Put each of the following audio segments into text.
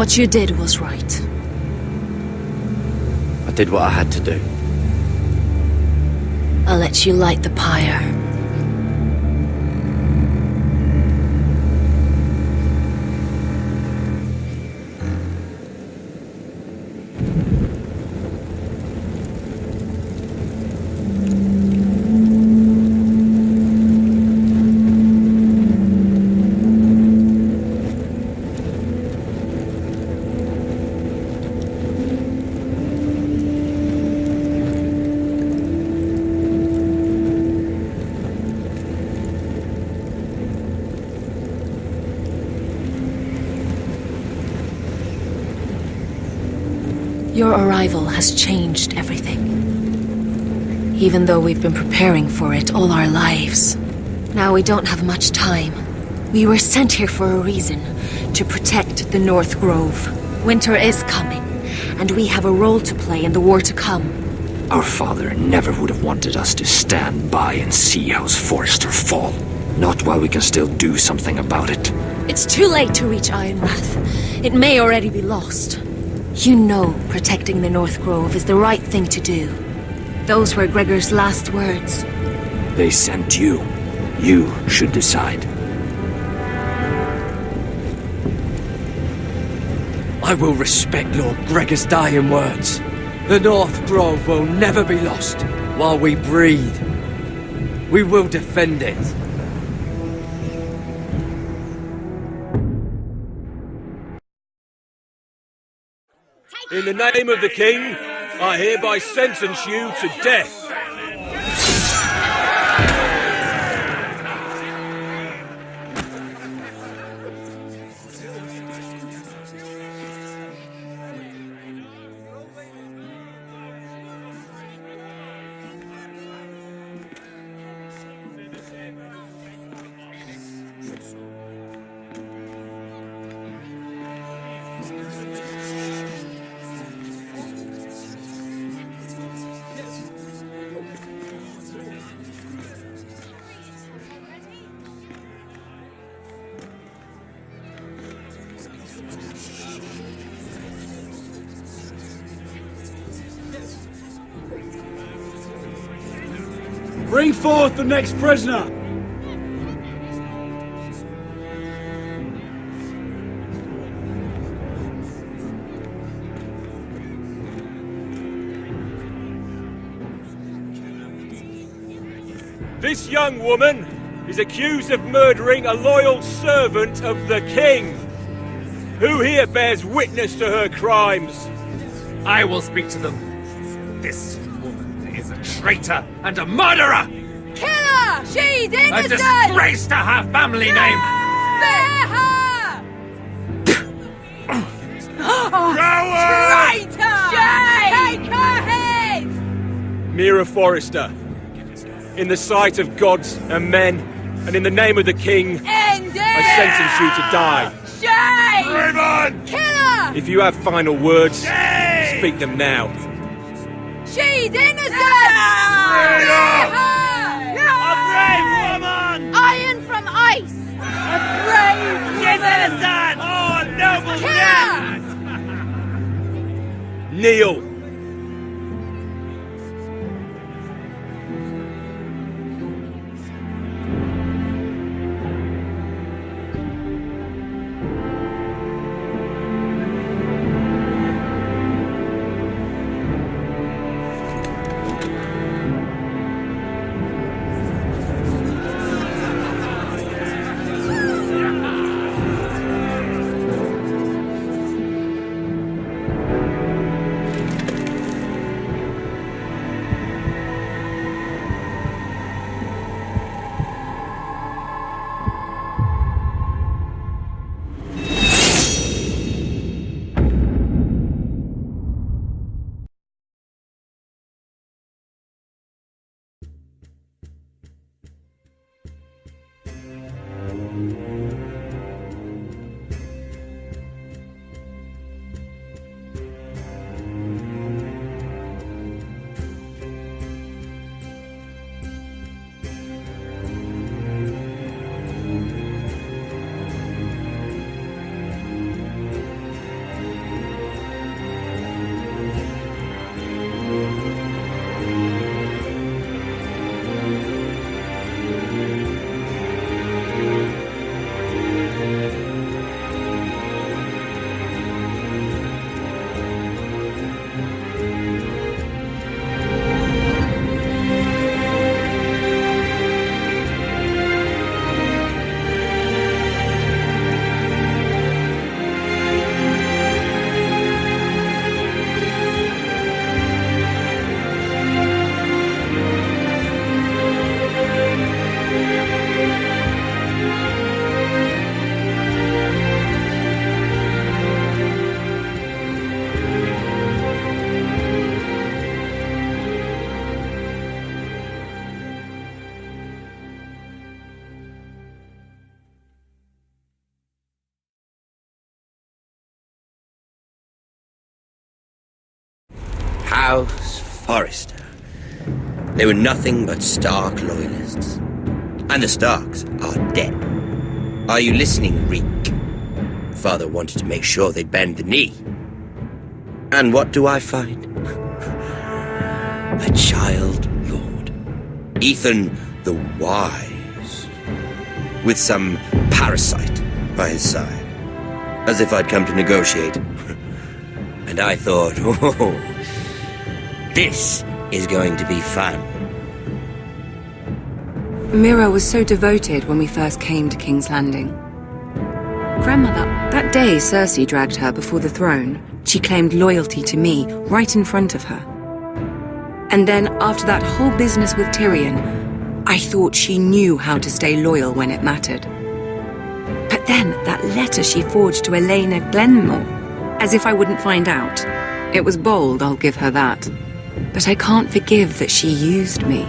What you did was right. I did what I had to do. I'll let you light the pyre. Your arrival has changed everything. Even though we've been preparing for it all our lives. Now we don't have much time. We were sent here for a reason. To protect the North Grove. Winter is coming, and we have a role to play in the war to come. Our father never would have wanted us to stand by and see House Forrester fall. Not while we can still do something about it. It's too late to reach Ironrath. It may already be lost. You know protecting the North Grove is the right thing to do. Those were Gregor's last words. They sent you. You should decide. I will respect Lord Gregor's dying words. The North Grove will never be lost while we breathe. We will defend it. In the name of the King, I hereby sentence you to death. Bring forth the next prisoner! This young woman is accused of murdering a loyal servant of the King. Who here bears witness to her crimes? I will speak to them. This woman is a traitor and a murderer! Kill her! She's innocent! A disgrace to her family name! Spare her! Traitor! Take her head! Mira Forrester, in the sight of gods and men, and in the name of the King, End it! I sentence you to die. Shame! Raymond! Kill her! If you have final words, speak them now. She's innocent! Spare her! A brave woman! Iron from ice! A brave She's innocent! Oh, a noble Kill death! her! Kneel. House Forrester. They were nothing but Stark loyalists. And the Starks are dead. Are you listening, Reek? Father wanted to make sure they'd bend the knee. And what do I find? A child lord. Ethan the Wise. With some parasite by his side. As if I'd come to negotiate. And I thought, oh, this is going to be fun. Mira was so devoted when we first came to King's Landing. Grandmother, that day Cersei dragged her before the throne, she claimed loyalty to me right in front of her. And then, after that whole business with Tyrion, I thought she knew how to stay loyal when it mattered. But then, that letter she forged to Elena Glenmore, as if I wouldn't find out. It was bold, I'll give her that. But I can't forgive that she used me.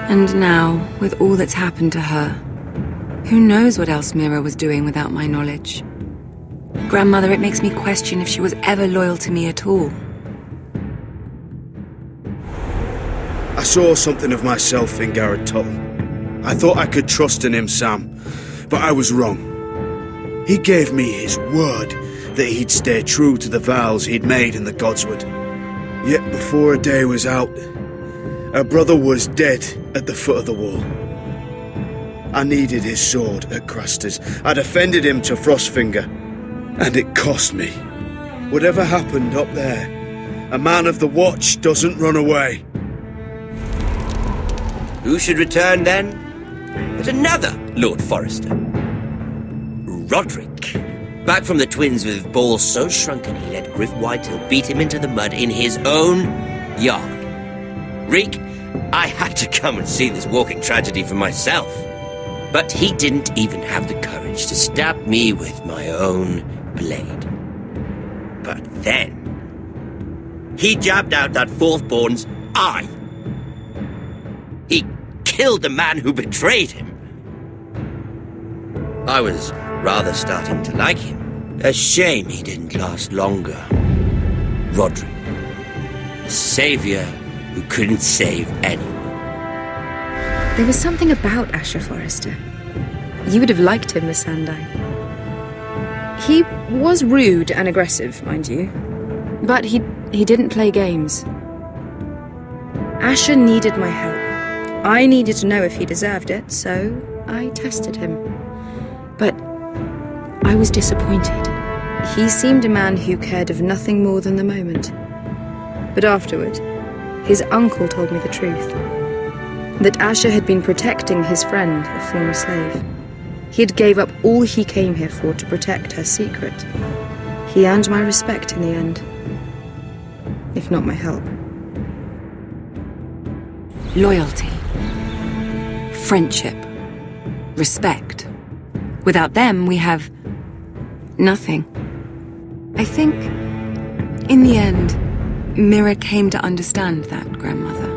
And now, with all that's happened to her, who knows what else Mira was doing without my knowledge? Grandmother, it makes me question if she was ever loyal to me at all. I saw something of myself in Garrett Tuttle. I thought I could trust in him, Sam, but I was wrong. He gave me his word that he'd stay true to the vows he'd made in the Godswood. Yet before a day was out, her brother was dead at the foot of the wall. I needed his sword at Craster's. I defended him to Frostfinger, and it cost me. Whatever happened up there, a man of the Watch doesn't run away. Who should return then? But another Lord Forrester. Roderick. Back from the Twins with balls so shrunken he let Griff Whitetail beat him into the mud in his own yard. Reek, I had to come and see this walking tragedy for myself. But he didn't even have the courage to stab me with my own blade. But then, he jabbed out that fourth-born's eye. He killed the man who betrayed him. I was rather starting to like him. A shame he didn't last longer. Roderick, the savior who couldn't save anyone. There was something about Asher Forrester. You would have liked him, Miss Sandine. He was rude and aggressive, mind you. But he didn't play games. Asher needed my help. I needed to know if he deserved it, so I tested him. But I was disappointed. He seemed a man who cared of nothing more than the moment. But afterward, his uncle told me the truth. That Asher had been protecting his friend, a former slave. He had gave up all he came here for to protect her secret. He earned my respect in the end, if not my help. Loyalty. Friendship. Respect. Without them, we have nothing. I think, in the end, Mira came to understand that, Grandmother.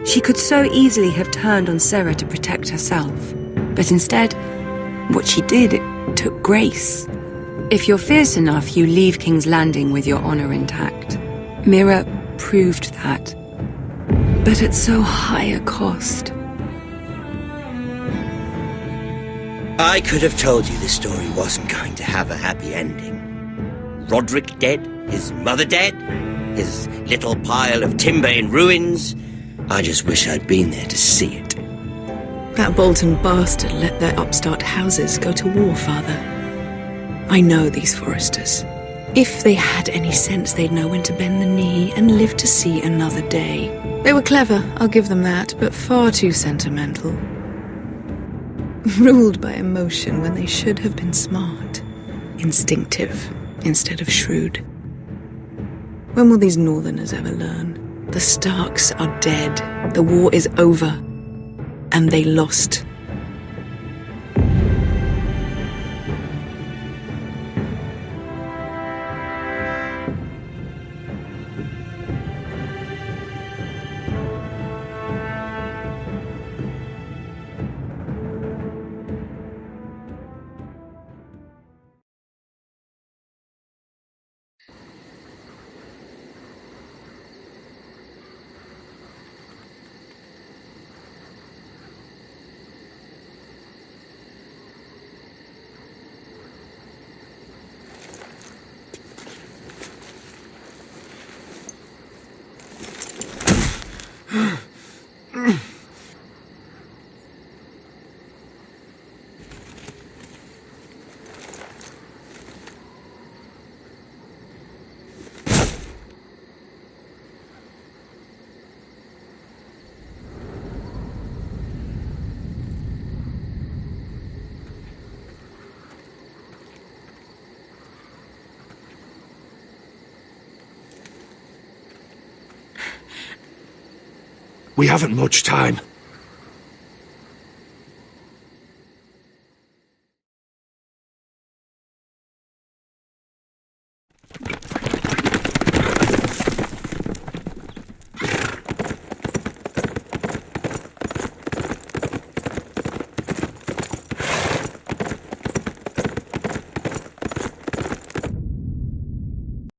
She could so easily have turned on Sarah to protect herself. But instead, what she did, it took grace. If you're fierce enough, you leave King's Landing with your honor intact. Mira proved that. But at so high a cost. I could have told you this story wasn't going to have a happy ending. Roderick dead, his mother dead, his little pile of timber in ruins. I just wish I'd been there to see it. That Bolton bastard let their upstart houses go to war, Father. I know these Forresters. If they had any sense, they'd know when to bend the knee and live to see another day. They were clever, I'll give them that, but far too sentimental. Ruled by emotion when they should have been smart. Instinctive instead of shrewd. When will these Northerners ever learn? The Starks are dead. The war is over. And they lost. We haven't much time.